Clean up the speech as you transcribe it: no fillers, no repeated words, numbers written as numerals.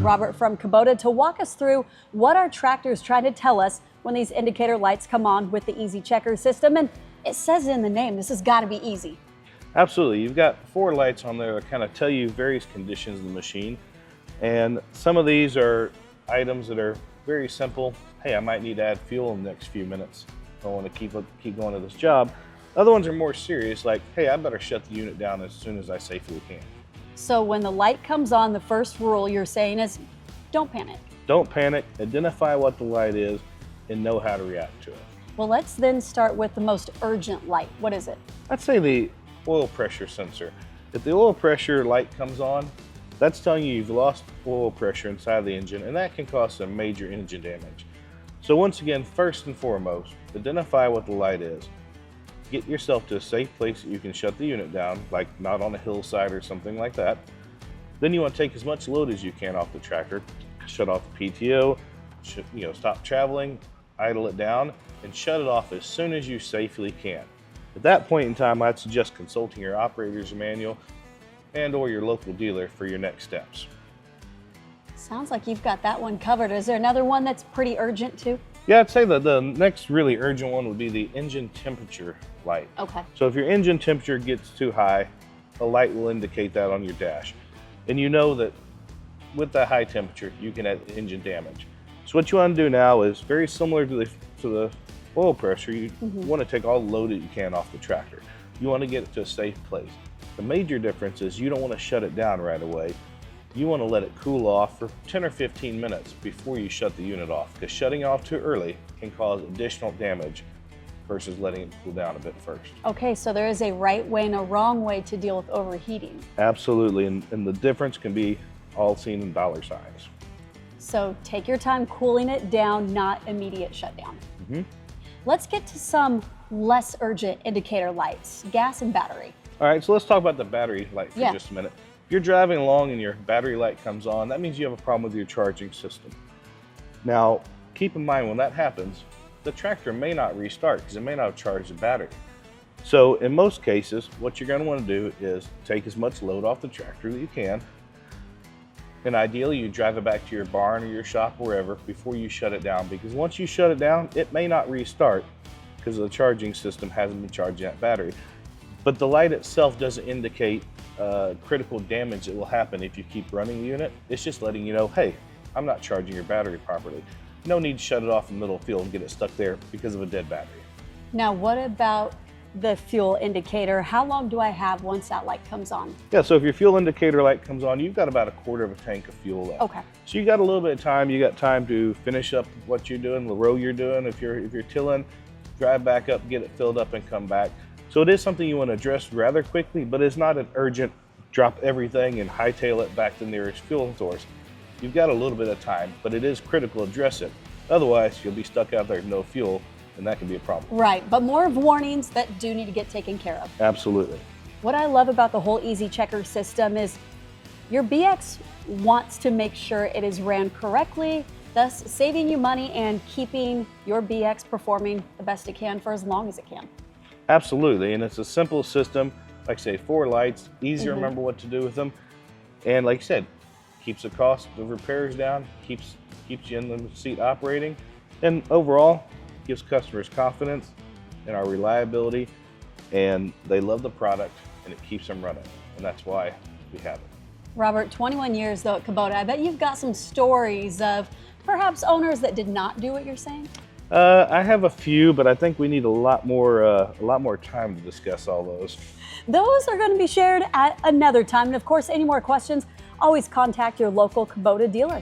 Robert from Kubota to walk us through what our tractor is trying to tell us when these indicator lights come on with the Easy Checker system. And it says in the name, this has got to be easy. Absolutely. You've got 4 lights on there that kind of tell you various conditions of the machine. And some of these are items that are very simple. Hey, I might need to add fuel in the next few minutes. I want to keep going to this job. Other ones are more serious, like, hey, I better shut the unit down as soon as I safely can. So when the light comes on, the first rule you're saying is don't panic. Don't panic, identify what the light is, and know how to react to it. Well, let's then start with the most urgent light. What is it? I'd say the oil pressure sensor. If the oil pressure light comes on, that's telling you you've lost oil pressure inside the engine, and that can cause some major engine damage. So once again, first and foremost, identify what the light is. Get yourself to a safe place that you can shut the unit down, like not on a hillside or something like that. Then you want to take as much load as you can off the tractor, shut off the PTO, stop traveling, idle it down, and shut it off as soon as you safely can. At that point in time, I'd suggest consulting your operator's manual and/or your local dealer for your next steps. Sounds like you've got that one covered. Is there another one that's pretty urgent too? Yeah, I'd say that the next really urgent one would be the engine temperature light. Okay. So if your engine temperature gets too high, a light will indicate that on your dash. And you know that with that high temperature, you can have engine damage. So what you want to do now is very similar to the oil pressure. You want to take all the load that you can off the tractor. You want to get it to a safe place. The major difference is you don't want to shut it down right away. You want to let it cool off for 10 or 15 minutes before you shut the unit off, because shutting it off too early can cause additional damage versus letting it cool down a bit first. Okay, so there is a right way and a wrong way to deal with overheating. Absolutely, and the difference can be all seen in dollar signs. So take your time cooling it down, not immediate shutdown. Let's get to some less urgent indicator lights, gas and battery. All right, so let's talk about the battery light for just a minute. If you're driving along and your battery light comes on, that means you have a problem with your charging system. Now, keep in mind when that happens, the tractor may not restart because it may not have charged the battery. So in most cases, what you're going to want to do is take as much load off the tractor that you can. And ideally, you drive it back to your barn or your shop, wherever, before you shut it down. Because once you shut it down, it may not restart because the charging system hasn't been charging that battery. But the light itself doesn't indicate critical damage that will happen if you keep running the unit. It's just letting you know, hey, I'm not charging your battery properly. No need to shut it off in the middle of the field and get it stuck there because of a dead battery. Now, what about the fuel indicator? How long do I have once that light comes on? Yeah, so if your fuel indicator light comes on, you've got about 1/4 of a tank of fuel left. Okay. So you got a little bit of time. You got time to finish up what you're doing, the row you're doing. If you're tilling, drive back up, get it filled up, and come back. So it is something you want to address rather quickly, but it's not an urgent drop everything and hightail it back to the nearest fuel source. You've got a little bit of time, but it is critical to address it. Otherwise, you'll be stuck out there with no fuel, and that can be a problem. Right, but more of warnings that do need to get taken care of. Absolutely. What I love about the whole Easy Checker system is your BX wants to make sure it is ran correctly, thus saving you money and keeping your BX performing the best it can for as long as it can. Absolutely, and it's a simple system. Like I say, 4 lights, easy to remember what to do with them. And like I said, keeps the cost of repairs down, keeps you in the seat operating, and overall gives customers confidence in our reliability, and they love the product, and it keeps them running, and that's why we have it. Robert, 21 years though at Kubota, I bet you've got some stories of perhaps owners that did not do what you're saying? I have a few, but I think we need a lot more time to discuss all those. Those are going to be shared at another time. And of course, any more questions, always contact your local Kubota dealer.